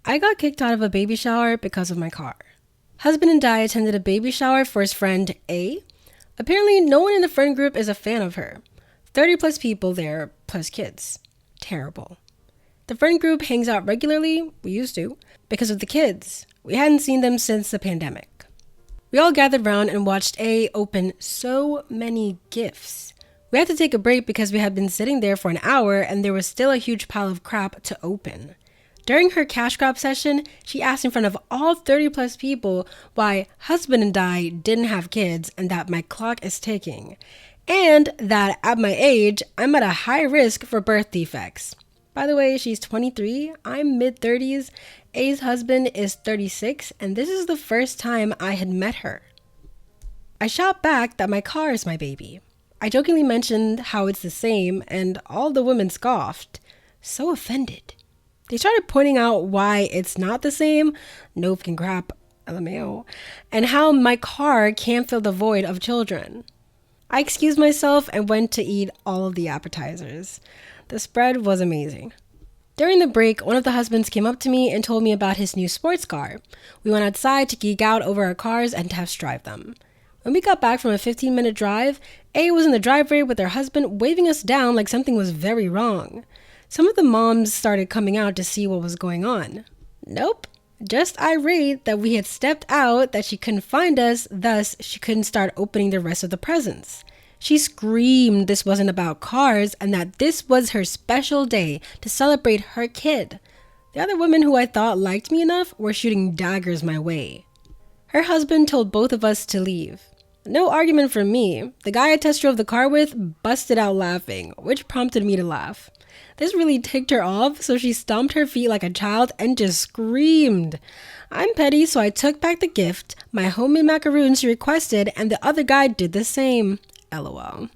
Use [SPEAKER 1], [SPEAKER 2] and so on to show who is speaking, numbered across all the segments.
[SPEAKER 1] I got kicked out of a baby shower because of my car. Husband and I attended a baby shower for his friend A. Apparently, no one in the friend group is a fan of her. 30 plus people there, plus kids. Terrible. The friend group hangs out regularly, we used to, because of the kids. We hadn't seen them since the pandemic. We all gathered around and watched A open so many gifts. We had to take a break because we had been sitting there for an hour and there was still a huge pile of crap to open. During her cash grab session, she asked in front of all 30 plus people why husband and I didn't have kids and that my clock is ticking. And that at my age, I'm at a high risk for birth defects. By the way, she's 23, I'm mid-30s, A's husband is 36, and this is the first time I had met her. I shot back that my car is my baby. I jokingly mentioned how it's the same, and all the women scoffed. So offended. They started pointing out why it's not the same, no fucking crap, LMAO, and how my car can't fill the void of children. I excused myself and went to eat all of the appetizers. The spread was amazing. During the break, one of the husbands came up to me and told me about his new sports car. We went outside to geek out over our cars and test drive them. When we got back from a 15-minute drive, A was in the driveway with her husband waving us down like something was very wrong. Some of the moms started coming out to see what was going on. Nope, just irate that we had stepped out, that she couldn't find us, thus she couldn't start opening the rest of the presents. She screamed this wasn't about cars and that this was her special day to celebrate her kid. The other women who I thought liked me enough were shooting daggers my way. Her husband told both of us to leave. No argument from me. The guy I test drove the car with busted out laughing, which prompted me to laugh. This really ticked her off, so she stomped her feet like a child and just screamed. I'm petty, so I took back the gift, my homemade macaroons she requested, and the other guy did the same. LOL.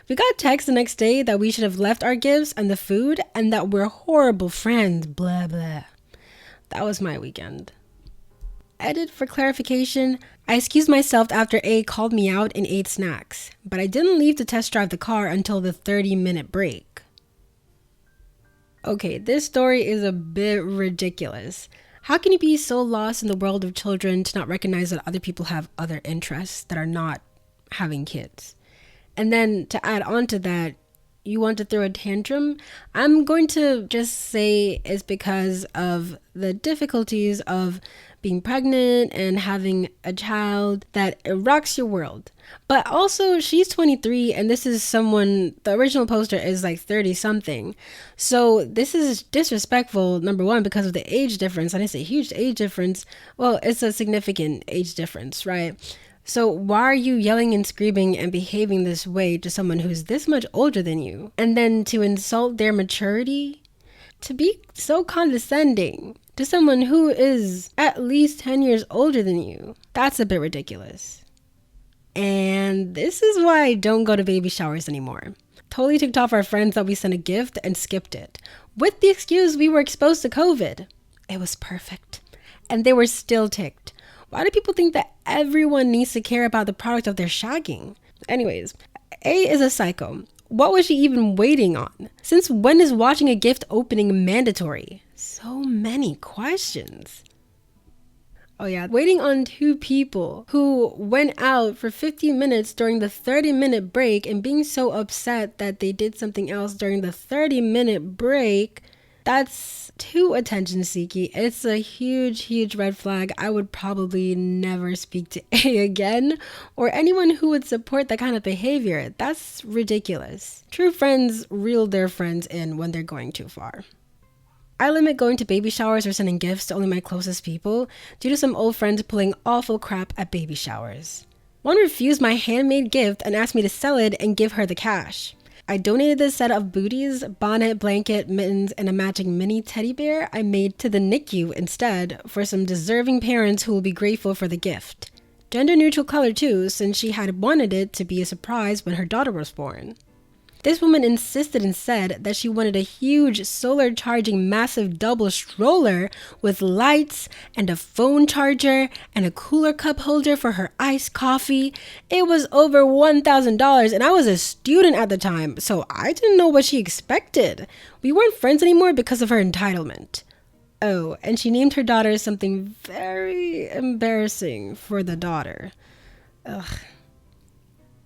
[SPEAKER 1] We got text the next day that we should have left our gifts and the food, and that we're horrible friends, blah blah. That was my weekend. Edit for clarification, I excused myself after A called me out and ate snacks, but I didn't leave to test drive the car until the 30-minute break. Okay, this story is a bit ridiculous. How can you be so lost in the world of children to not recognize that other people have other interests that are not having kids? And then to add on to that, you want to throw a tantrum? I'm going to just say it's because of the difficulties of being pregnant and having a child that it rocks your world. But also, she's 23 and this is someone, the original poster is like 30 something. So this is disrespectful, number one, because of the age difference. And it's a huge age difference. Well, it's a significant age difference, right? So why are you yelling and screaming and behaving this way to someone who's this much older than you? And then to insult their maturity? To be so condescending to someone who is at least 10 years older than you? That's a bit ridiculous. And this is why I don't go to baby showers anymore. Totally ticked off our friends that we sent a gift and skipped it, with the excuse we were exposed to COVID. It was perfect. And they were still ticked. Why do people think that everyone needs to care about the product of their shagging? Anyways, A is a psycho. What was she even waiting on? Since when is watching a gift opening mandatory? So many questions. Oh yeah, waiting on two people who went out for 15 minutes during the 30-minute break and being so upset that they did something else during the 30-minute break. That's too attention-seeking. It's a huge, huge red flag. I would probably never speak to A again, or anyone who would support that kind of behavior. That's ridiculous. True friends reel their friends in when they're going too far. I limit going to baby showers or sending gifts to only my closest people due to some old friends pulling awful crap at baby showers. One refused my handmade gift and asked me to sell it and give her the cash. I donated this set of booties, bonnet, blanket, mittens, and a matching mini teddy bear I made to the NICU instead for some deserving parents who will be grateful for the gift. Gender neutral color too, since she had wanted it to be a surprise when her daughter was born. This woman insisted and said that she wanted a huge solar charging massive double stroller with lights and a phone charger and a cooler cup holder for her iced coffee. It was over $1,000 and I was a student at the time, so I didn't know what she expected. We weren't friends anymore because of her entitlement. Oh, and she named her daughter something very embarrassing for the daughter. Ugh.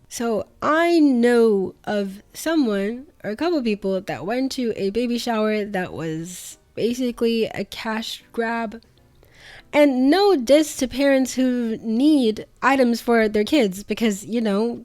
[SPEAKER 1] So I know of someone or a couple people that went to a baby shower that was basically a cash grab. And no diss to parents who need items for their kids because,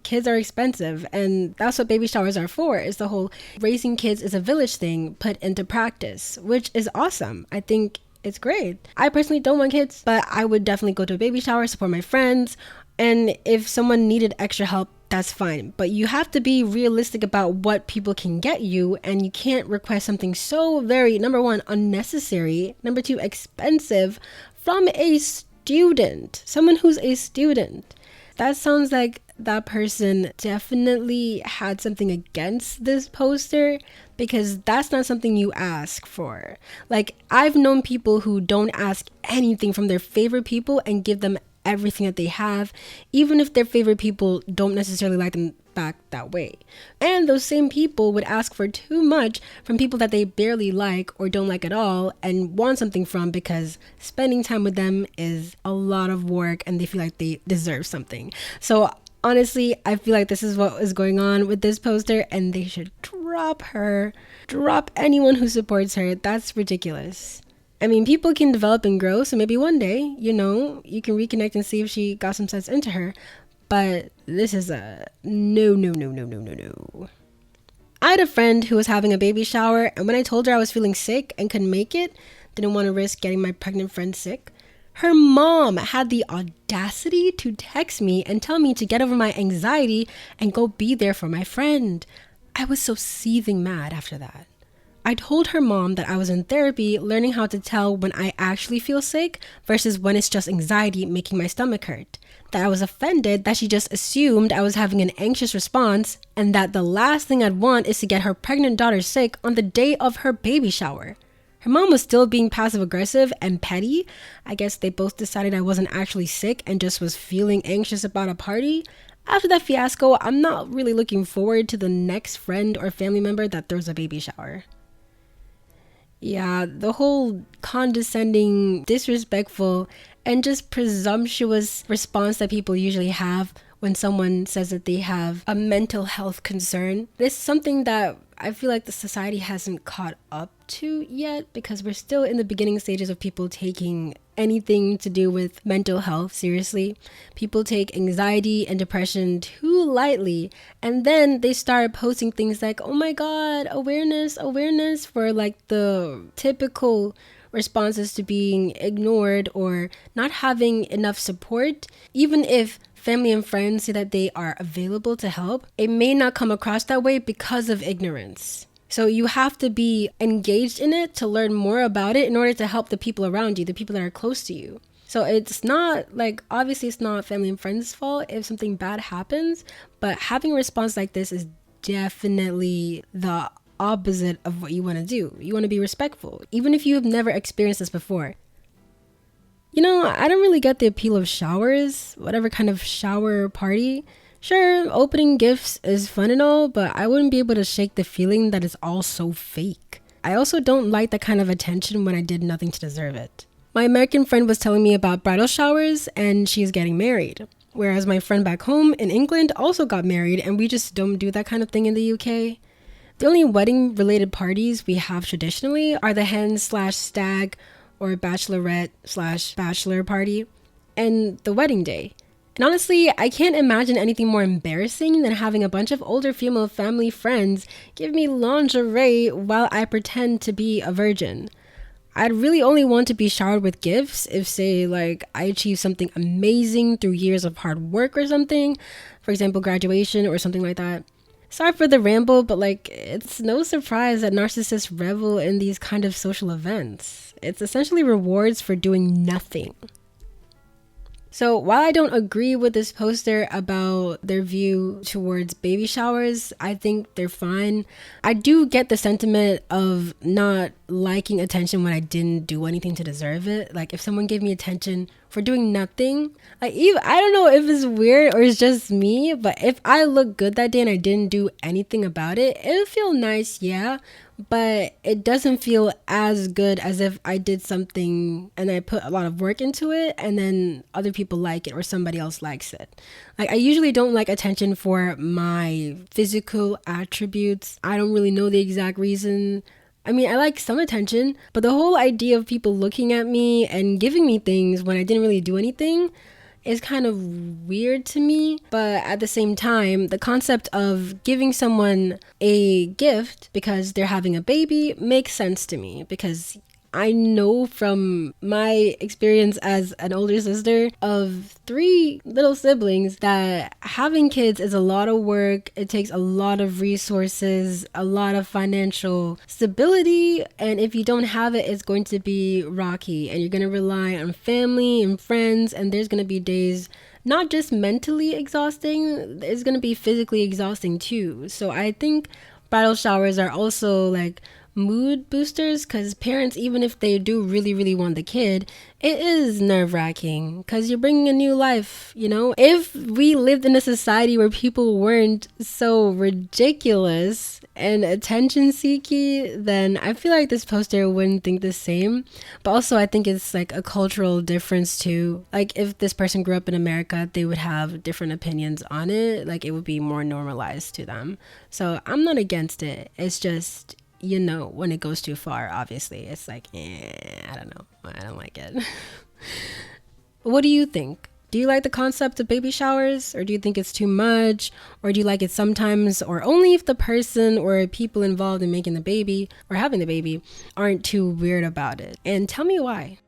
[SPEAKER 1] kids are expensive. And that's what baby showers are for, is the whole raising kids is a village thing put into practice, which is awesome. I think it's great. I personally don't want kids, but I would definitely go to a baby shower, support my friends. And if someone needed extra help, that's fine. But you have to be realistic about what people can get you, and you can't request something so very, number one, unnecessary, number two, expensive from a student, someone who's a student. That sounds like that person definitely had something against this poster, because that's not something you ask for. Like, I've known people who don't ask anything from their favorite people and give them everything that they have, even if their favorite people don't necessarily like them back that way. And those same people would ask for too much from people that they barely like or don't like at all and want something from, because spending time with them is a lot of work and they feel like they deserve something. So honestly, I feel like this is what is going on with this poster, and they should drop her. Drop anyone who supports her. That's ridiculous. I mean, people can develop and grow, so maybe one day, you can reconnect and see if she got some sense into her. But this is a no, no, no, no, no, no, no. I had a friend who was having a baby shower, and when I told her I was feeling sick and couldn't make it, didn't want to risk getting my pregnant friend sick, her mom had the audacity to text me and tell me to get over my anxiety and go be there for my friend. I was so seething mad after that. I told her mom that I was in therapy learning how to tell when I actually feel sick versus when it's just anxiety making my stomach hurt. That I was offended that she just assumed I was having an anxious response, and that the last thing I'd want is to get her pregnant daughter sick on the day of her baby shower. Her mom was still being passive aggressive and petty. I guess they both decided I wasn't actually sick and just was feeling anxious about a party. After that fiasco, I'm not really looking forward to the next friend or family member that throws a baby shower. Yeah, the whole condescending, disrespectful, and just presumptuous response that people usually have when someone says that they have a mental health concern. This is something that I feel like the society hasn't caught up to yet, because we're still in the beginning stages of people taking anything to do with mental health seriously. People take anxiety and depression too lightly, and then they start posting things like, oh my god, awareness for like the typical responses to being ignored or not having enough support. Even if family and friends say that they are available to help, it may not come across that way because of ignorance. So you have to be engaged in it to learn more about it in order to help the people around you, the people that are close to you. So it's not like, obviously it's not family and friends' fault if something bad happens, but having a response like this is definitely the opposite of what you want to do. You want to be respectful, even if you have never experienced this before. I don't really get the appeal of showers, whatever kind of shower party. Sure, opening gifts is fun and all, but I wouldn't be able to shake the feeling that it's all so fake. I also don't like that kind of attention when I did nothing to deserve it. My American friend was telling me about bridal showers, and she's getting married. Whereas my friend back home in England also got married, and we just don't do that kind of thing in the UK. The only wedding related parties we have traditionally are the hen/stag or bachelorette/bachelor party and the wedding day. And honestly, I can't imagine anything more embarrassing than having a bunch of older female family friends give me lingerie while I pretend to be a virgin. I'd really only want to be showered with gifts if, say, like, I achieved something amazing through years of hard work or something. For example, graduation or something like that. Sorry for the ramble, but it's no surprise that narcissists revel in these kind of social events. It's essentially rewards for doing nothing. So while I don't agree with this poster about their view towards baby showers, I think they're fine. I do get the sentiment of not liking attention when I didn't do anything to deserve it. Like, if someone gave me attention for doing nothing, I don't know if it's weird or it's just me, but if I look good that day and I didn't do anything about it, it would feel nice, yeah. but it doesn't feel as good as if I did something and I put a lot of work into it and then other people like it or somebody else likes it. Like, I usually don't like attention for my physical attributes. I don't really know the exact reason. I mean, I like some attention, but the whole idea of people looking at me and giving me things when I didn't really do anything is kind of weird to me. But at the same time, the concept of giving someone a gift because they're having a baby makes sense to me, because I know from my experience as an older sister of 3 little siblings that having kids is a lot of work. It takes a lot of resources, a lot of financial stability. And if you don't have it, it's going to be rocky and you're going to rely on family and friends. And there's going to be days not just mentally exhausting, it's going to be physically exhausting too. So I think bridal showers are also like mood boosters, because parents, even if they do really really want the kid, it is nerve-wracking because you're bringing a new life, you know. If we lived in a society where people weren't so ridiculous and attention seeky, then I feel like this poster wouldn't think the same. But also I think it's like a cultural difference too. Like, if this person grew up in America, they would have different opinions on it. Like, it would be more normalized to them. So I'm not against it. It's just, you know, when it goes too far, obviously it's like, I don't know, I don't like it. What do you think? Do you like the concept of baby showers, or do you think it's too much, or do you like it sometimes, or only if the person or people involved in making the baby or having the baby aren't too weird about it? And tell me why.